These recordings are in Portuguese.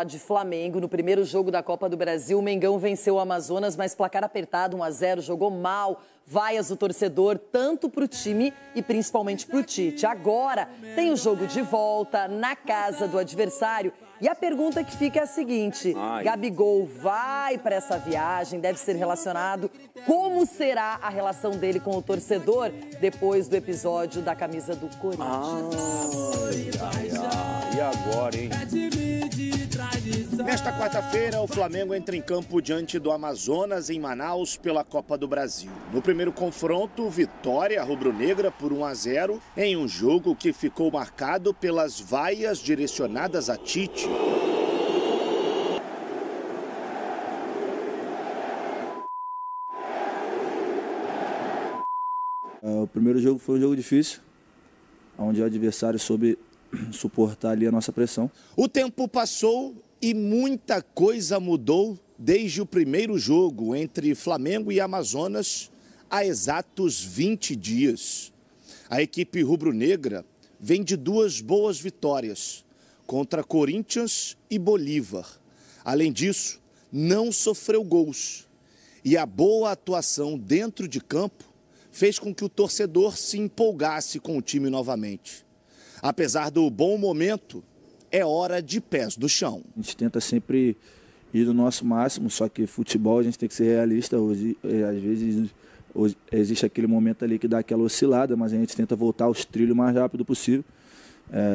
De Flamengo, no primeiro jogo da Copa do Brasil, o Mengão venceu o Amazonas, mas placar apertado, 1-0, jogou mal, vaias do torcedor, tanto para o time e principalmente para o Tite. Agora tem o jogo de volta na casa do adversário e a pergunta que fica é a seguinte: Gabigol vai para essa viagem, deve ser relacionado. Como será a relação dele com o torcedor depois do episódio da camisa do Corinthians? E agora, hein? Nesta quarta-feira, o Flamengo entra em campo diante do Amazonas, em Manaus, pela Copa do Brasil. No primeiro confronto, vitória rubro-negra por 1-0, em um jogo que ficou marcado pelas vaias direcionadas a Tite. O primeiro jogo foi um jogo difícil, onde o adversário soube suportar ali a nossa pressão. O tempo passou e muita coisa mudou desde o primeiro jogo entre Flamengo e Amazonas há exatos 20 dias. A equipe rubro-negra vem de duas boas vitórias contra Corinthians e Bolívar. Além disso, não sofreu gols. E a boa atuação dentro de campo fez com que o torcedor se empolgasse com o time novamente. Apesar do bom momento, é hora de pés no chão. A gente tenta sempre ir do nosso máximo, só que futebol a gente tem que ser realista. Hoje, às vezes, existe aquele momento ali que dá aquela oscilada, mas a gente tenta voltar aos trilhos o mais rápido possível.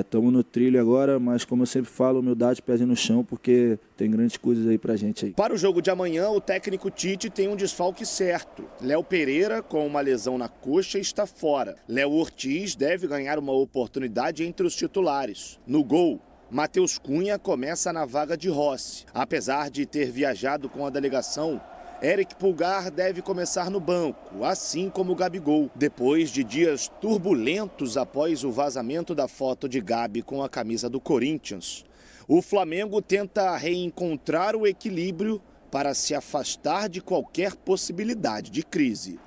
Estamos no trilho agora, mas como eu sempre falo, humildade, pés no chão, porque tem grandes coisas aí pra gente aí. Para o jogo de amanhã, o técnico Tite tem um desfalque certo. Léo Pereira, com uma lesão na coxa, está fora. Léo Ortiz deve ganhar uma oportunidade entre os titulares. No gol, Matheus Cunha começa na vaga de Rossi. Apesar de ter viajado com a delegação, Eric Pulgar deve começar no banco, assim como o Gabigol. Depois de dias turbulentos após o vazamento da foto de Gabi com a camisa do Corinthians, o Flamengo tenta reencontrar o equilíbrio para se afastar de qualquer possibilidade de crise.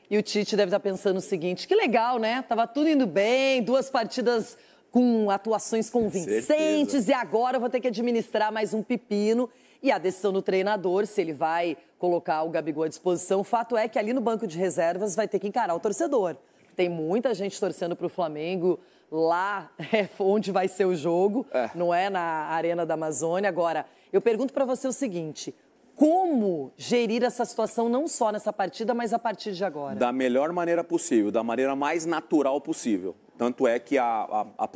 E o Tite deve estar pensando o seguinte: que legal, né? Tava tudo indo bem, 2 partidas com atuações convincentes, e agora eu vou ter que administrar mais um pepino. E a decisão do treinador, se ele vai colocar o Gabigol à disposição, o fato é que ali no banco de reservas vai ter que encarar o torcedor. Tem muita gente torcendo para o Flamengo, lá é onde vai ser o jogo, não é na Arena da Amazônia. Agora, eu pergunto para você o seguinte: como gerir essa situação não só nessa partida, mas a partir de agora? Da melhor maneira possível, da maneira mais natural possível. Tanto é que a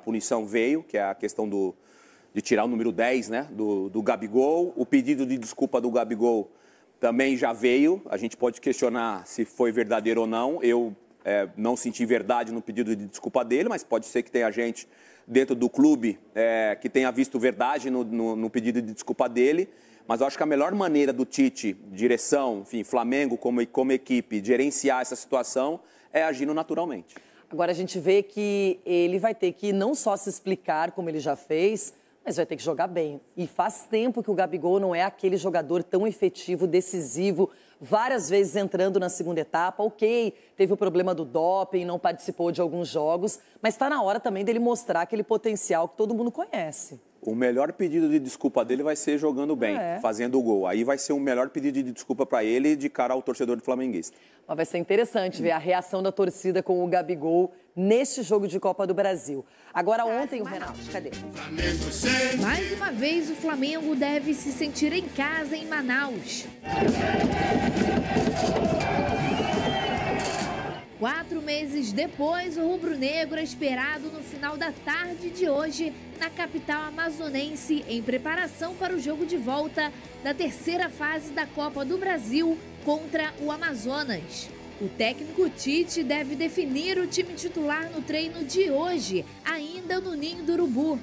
punição veio, que é a questão de tirar o número 10, né, do Gabigol. O pedido de desculpa do Gabigol também já veio. A gente pode questionar se foi verdadeiro ou não. Eu não senti verdade no pedido de desculpa dele, mas pode ser que tenha gente dentro do clube que tenha visto verdade no pedido de desculpa dele. Mas eu acho que a melhor maneira do Tite, direção, enfim, Flamengo como equipe, gerenciar essa situação é agindo naturalmente. Agora a gente vê que ele vai ter que não só se explicar como ele já fez, mas vai ter que jogar bem. E faz tempo que o Gabigol não é aquele jogador tão efetivo, decisivo, várias vezes entrando na segunda etapa. Ok, teve o problema do doping, não participou de alguns jogos, mas está na hora também dele mostrar aquele potencial que todo mundo conhece. O melhor pedido de desculpa dele vai ser jogando bem, fazendo o gol. Aí vai ser o melhor pedido de desculpa para ele de cara ao torcedor do flamenguista. Mas vai ser interessante ver a reação da torcida com o Gabigol neste jogo de Copa do Brasil. Agora ontem o Renato, cadê? Mais uma vez o Flamengo deve se sentir em casa em Manaus. 4 meses depois, o rubro-negro é esperado no final da tarde de hoje na capital amazonense, em preparação para o jogo de volta da terceira fase da Copa do Brasil contra o Amazonas. O técnico Tite deve definir o time titular no treino de hoje, ainda no Ninho do Urubu.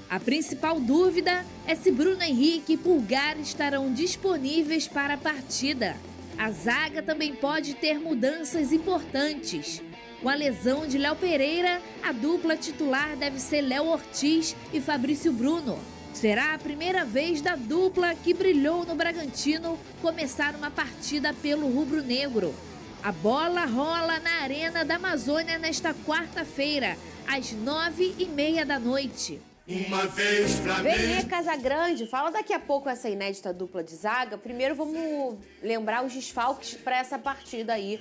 A principal dúvida é se Bruno Henrique e Pulgar estarão disponíveis para a partida. A zaga também pode ter mudanças importantes. Com a lesão de Léo Pereira, a dupla titular deve ser Léo Ortiz e Fabrício Bruno. Será a primeira vez da dupla que brilhou no Bragantino começar uma partida pelo rubro-negro. A bola rola na Arena da Amazônia nesta quarta-feira, às 9h30 da noite. Uma vez pra Vene Casagrande, fala daqui a pouco essa inédita dupla de zaga. Primeiro vamos lembrar os desfalques para essa partida aí.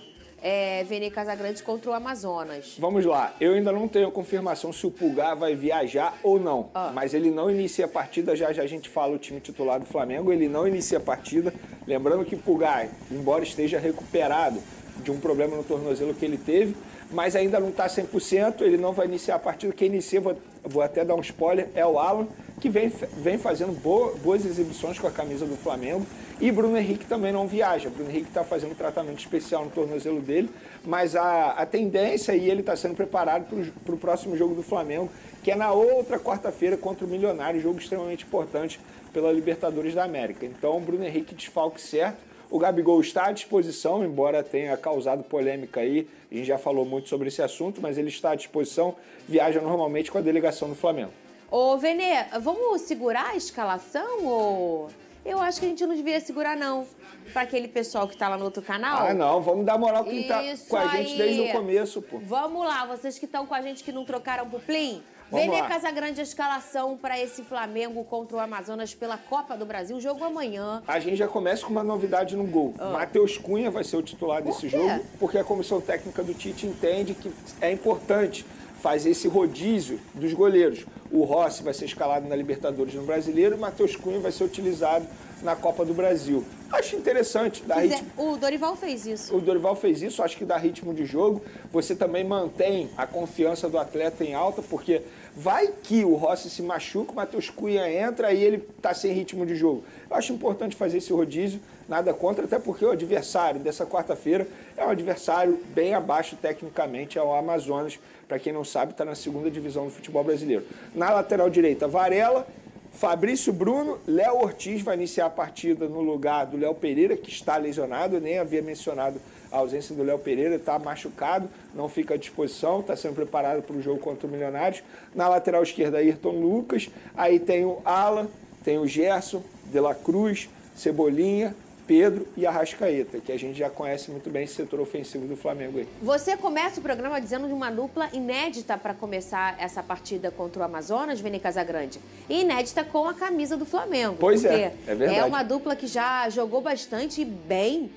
Vene Casagrande contra o Amazonas. Vamos lá, eu ainda não tenho confirmação se o Pulgar vai viajar ou não, mas ele não inicia a partida, já a gente fala o time titular do Flamengo, ele não inicia a partida, lembrando que o Pulgar, embora esteja recuperado de um problema no tornozelo que ele teve, mas ainda não está 100%, ele não vai iniciar a partida, quem inicia, vou até dar um spoiler, é o Alan, que vem fazendo boas exibições com a camisa do Flamengo, e Bruno Henrique também não viaja. Bruno Henrique está fazendo um tratamento especial no tornozelo dele, mas a tendência, e ele está sendo preparado para o próximo jogo do Flamengo, que é na outra quarta-feira contra o Milionário, jogo extremamente importante pela Libertadores da América. Então, Bruno Henrique desfalque certo. O Gabigol está à disposição, embora tenha causado polêmica aí, a gente já falou muito sobre esse assunto, mas ele está à disposição, viaja normalmente com a delegação do Flamengo. Ô, Vene, vamos segurar a escalação ou... Eu acho que a gente não devia segurar, não. Para aquele pessoal que tá lá no outro canal. Ah, não. Vamos dar moral quem tá com a gente desde o começo, pô. Vamos lá. Vocês que estão com a gente que não trocaram pro Plim. Vene Casagrande, a escalação para esse Flamengo contra o Amazonas pela Copa do Brasil. Jogo amanhã. A gente já começa com uma novidade no gol. Matheus Cunha vai ser o titular desse jogo, porque a comissão técnica do Tite entende que é importante fazer esse rodízio dos goleiros. O Rossi vai ser escalado na Libertadores no Brasileiro e o Matheus Cunha vai ser utilizado na Copa do Brasil. Acho interessante. O Dorival fez isso. O Dorival fez isso, acho que dá ritmo de jogo. Você também mantém a confiança do atleta em alta, porque vai que o Rossi se machuca, o Matheus Cunha entra e ele está sem ritmo de jogo. Eu acho importante fazer esse rodízio, nada contra, até porque o adversário dessa quarta-feira é um adversário bem abaixo tecnicamente, é o Amazonas. Para quem não sabe, está na segunda divisão do futebol brasileiro. Na lateral direita, Varela, Fabrício Bruno, Léo Ortiz vai iniciar a partida no lugar do Léo Pereira, que está lesionado, eu nem havia mencionado a ausência do Léo Pereira, está machucado, não fica à disposição, está sendo preparado para o jogo contra o Milionários. Na lateral esquerda, Ayrton Lucas, aí tem o Alan, tem o Gerson, De La Cruz, Cebolinha, Pedro e Arrascaeta, que a gente já conhece muito bem esse setor ofensivo do Flamengo aí. Você começa o programa dizendo de uma dupla inédita para começar essa partida contra o Amazonas, Vene Casagrande, e inédita com a camisa do Flamengo. Pois é verdade. É uma dupla que já jogou bastante bem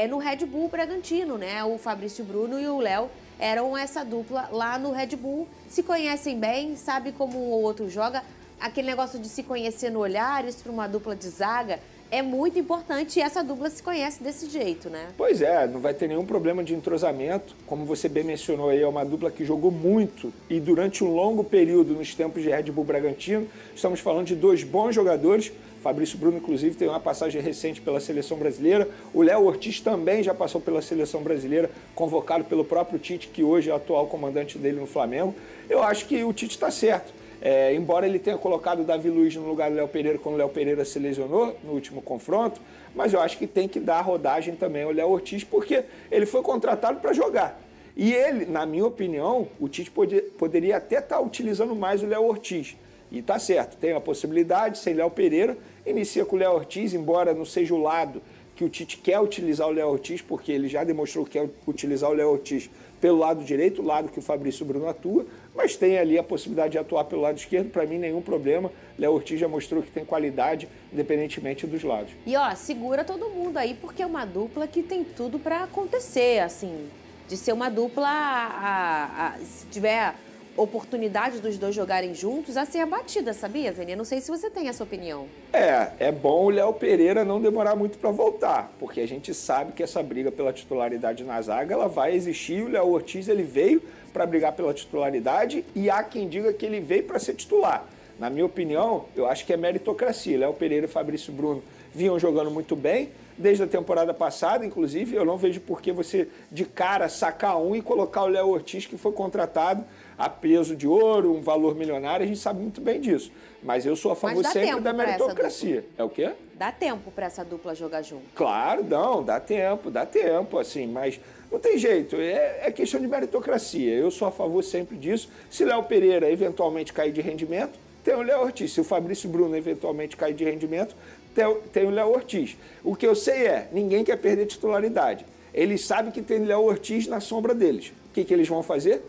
no Red Bull Bragantino, né? O Fabrício Bruno e o Léo eram essa dupla lá no Red Bull, se conhecem bem, sabe como um ou outro joga. Aquele negócio de se conhecer no olhar, isso para uma dupla de zaga, é muito importante e essa dupla se conhece desse jeito, né? Pois é, não vai ter nenhum problema de entrosamento. Como você bem mencionou aí, é uma dupla que jogou muito e durante um longo período nos tempos de Red Bull Bragantino. Estamos falando de dois bons jogadores. Fabrício Bruno, inclusive, tem uma passagem recente pela Seleção Brasileira. O Léo Ortiz também já passou pela Seleção Brasileira, convocado pelo próprio Tite, que hoje é o atual comandante dele no Flamengo. Eu acho que o Tite está certo. Embora ele tenha colocado o Davi Luiz no lugar do Léo Pereira quando o Léo Pereira se lesionou no último confronto, mas eu acho que tem que dar rodagem também ao Léo Ortiz, porque ele foi contratado para jogar. E ele, na minha opinião, o Tite poderia até estar utilizando mais o Léo Ortiz. E tá certo, tem a possibilidade, sem Léo Pereira, inicia com o Léo Ortiz, embora não seja o lado que o Tite quer utilizar o Léo Ortiz, porque ele já demonstrou que quer utilizar o Léo Ortiz pelo lado direito, o lado que o Fabrício Bruno atua, mas tem ali a possibilidade de atuar pelo lado esquerdo, para mim nenhum problema. Léo Ortiz já mostrou que tem qualidade, independentemente dos lados. E segura todo mundo aí, porque é uma dupla que tem tudo para acontecer, assim, de ser uma dupla, se tiver oportunidade dos dois jogarem juntos, a ser abatida, sabia, Vene? Não sei se você tem essa opinião. É bom o Léo Pereira não demorar muito para voltar, porque a gente sabe que essa briga pela titularidade na zaga, ela vai existir. O Léo Ortiz, ele veio para brigar pela titularidade e há quem diga que ele veio para ser titular. Na minha opinião, eu acho que é meritocracia. Léo Pereira e Fabrício Bruno vinham jogando muito bem, desde a temporada passada, inclusive. Eu não vejo por que você, de cara, sacar um e colocar o Léo Ortiz, que foi contratado a peso de ouro, um valor milionário, a gente sabe muito bem disso. Mas eu sou a favor sempre da meritocracia. É o quê? Dá tempo para essa dupla jogar junto. Claro, não, dá tempo, assim, mas não tem jeito, é questão de meritocracia. Eu sou a favor sempre disso. Se Léo Pereira eventualmente cair de rendimento, tem o Léo Ortiz. Se o Fabrício Bruno eventualmente cair de rendimento, tem o Léo Ortiz. O que eu sei ninguém quer perder titularidade. Eles sabem que tem Léo Ortiz na sombra deles. O que eles vão fazer?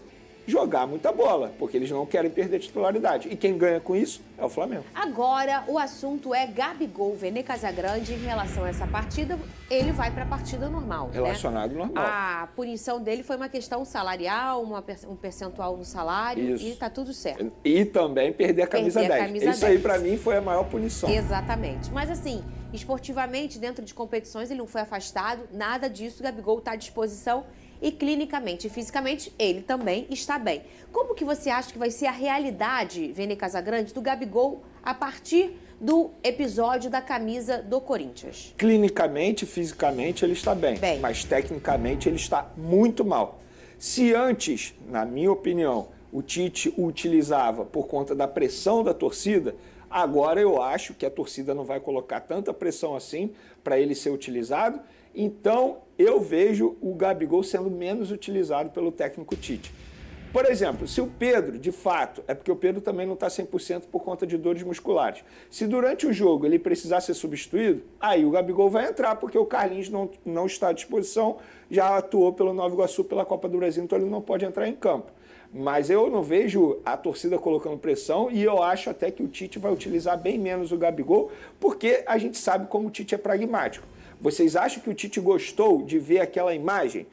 jogar muita bola, porque eles não querem perder titularidade. E quem ganha com isso é o Flamengo. Agora, o assunto é Gabigol, Vene Casagrande, em relação a essa partida, ele vai para a partida normal. Relacionado normal. A punição dele foi uma questão salarial, um percentual no salário, Isso. e tá tudo certo. E também perder a camisa 10. Isso aí, para mim, foi a maior punição. Exatamente. Mas assim, esportivamente, dentro de competições, ele não foi afastado, nada disso, o Gabigol está à disposição. E clinicamente e fisicamente, ele também está bem. Como que você acha que vai ser a realidade, Vene Casagrande, do Gabigol a partir do episódio da camisa do Corinthians? Clinicamente, fisicamente, ele está bem. Mas tecnicamente, ele está muito mal. Se antes, na minha opinião, o Tite o utilizava por conta da pressão da torcida, agora eu acho que a torcida não vai colocar tanta pressão assim para ele ser utilizado. Então, eu vejo o Gabigol sendo menos utilizado pelo técnico Tite. Por exemplo, se o Pedro, de fato, é porque o Pedro também não está 100% por conta de dores musculares. Se durante o jogo ele precisar ser substituído, aí o Gabigol vai entrar, porque o Carlinhos não está à disposição, já atuou pelo Nova Iguaçu pela Copa do Brasil, então ele não pode entrar em campo. Mas eu não vejo a torcida colocando pressão e eu acho até que o Tite vai utilizar bem menos o Gabigol, porque a gente sabe como o Tite é pragmático. Vocês acham que o Tite gostou de ver aquela imagem?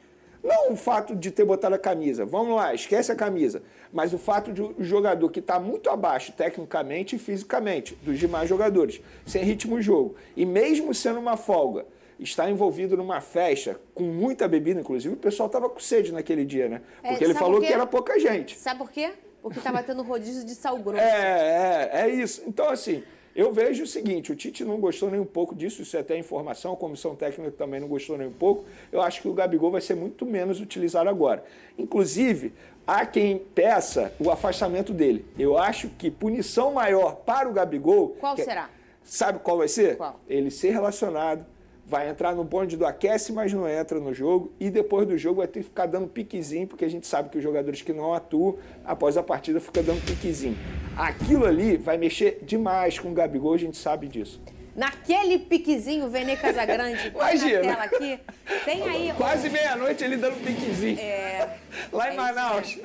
Não o fato de ter botado a camisa, vamos lá, esquece a camisa, mas o fato de o jogador que está muito abaixo tecnicamente e fisicamente dos demais jogadores, sem ritmo de jogo, e mesmo sendo uma folga, está envolvido numa festa com muita bebida, inclusive o pessoal estava com sede naquele dia, né? Porque ele falou que era pouca gente. Sabe por quê? Porque estava tendo rodízio de sal grosso. É isso. Então, assim, eu vejo o seguinte, o Tite não gostou nem um pouco disso, isso é até informação, a comissão técnica também não gostou nem um pouco. Eu acho que o Gabigol vai ser muito menos utilizado agora. Inclusive, há quem peça o afastamento dele. Eu acho que punição maior para o Gabigol... Qual será? Sabe qual vai ser? Qual? Ele ser relacionado, vai entrar no bonde do aquece, mas não entra no jogo, e depois do jogo vai ter que ficar dando piquezinho, porque a gente sabe que os jogadores que não atuam, após a partida, ficam dando piquezinho. Aquilo ali vai mexer demais com o Gabigol, a gente sabe disso. Naquele piquezinho, Vene Casagrande, imagina, na tela aqui, tem aí... Quase meia-noite ele dando piquezinho. Lá em Manaus.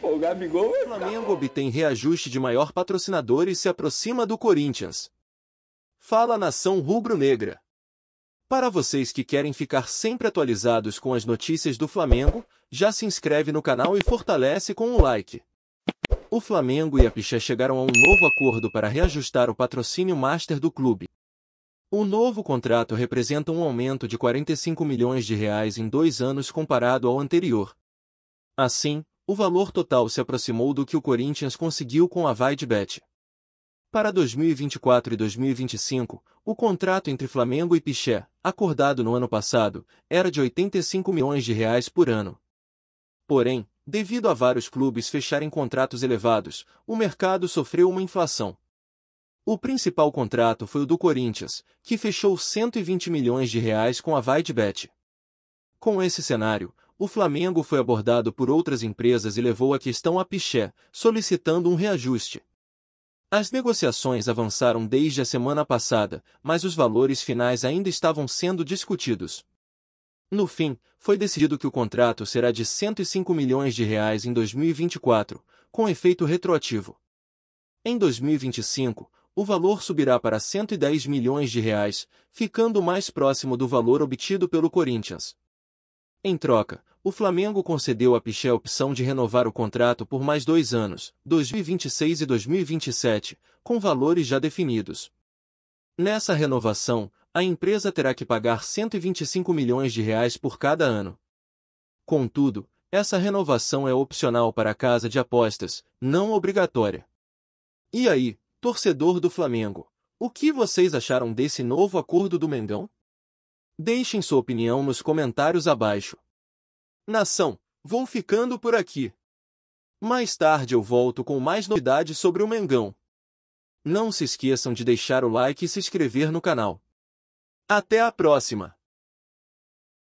O Gabigol... O Flamengo obtém reajuste de maior patrocinador e se aproxima do Corinthians. Fala Nação Rubro-Negra. Para vocês que querem ficar sempre atualizados com as notícias do Flamengo, já se inscreve no canal e fortalece com um like. O Flamengo e a Piché chegaram a um novo acordo para reajustar o patrocínio master do clube. O novo contrato representa um aumento de 45 milhões de reais em 2 anos comparado ao anterior. Assim, o valor total se aproximou do que o Corinthians conseguiu com a Vaidbet. Para 2024 e 2025, o contrato entre Flamengo e Piché, acordado no ano passado, era de 85 milhões de reais por ano. Porém, devido a vários clubes fecharem contratos elevados, o mercado sofreu uma inflação. O principal contrato foi o do Corinthians, que fechou 120 milhões de reais com a Vaidbet. Com esse cenário, o Flamengo foi abordado por outras empresas e levou a questão a Piché, solicitando um reajuste. As negociações avançaram desde a semana passada, mas os valores finais ainda estavam sendo discutidos. No fim, foi decidido que o contrato será de 105 milhões de reais em 2024, com efeito retroativo. Em 2025, o valor subirá para 110 milhões de reais, ficando mais próximo do valor obtido pelo Corinthians. Em troca, o Flamengo concedeu a Piché a opção de renovar o contrato por mais 2 anos, 2026 e 2027, com valores já definidos. Nessa renovação, a empresa terá que pagar 125 milhões de reais por cada ano. Contudo, essa renovação é opcional para a casa de apostas, não obrigatória. E aí, torcedor do Flamengo, o que vocês acharam desse novo acordo do Mengão? Deixem sua opinião nos comentários abaixo. Nação, vou ficando por aqui. Mais tarde eu volto com mais novidades sobre o Mengão. Não se esqueçam de deixar o like e se inscrever no canal. Até a próxima!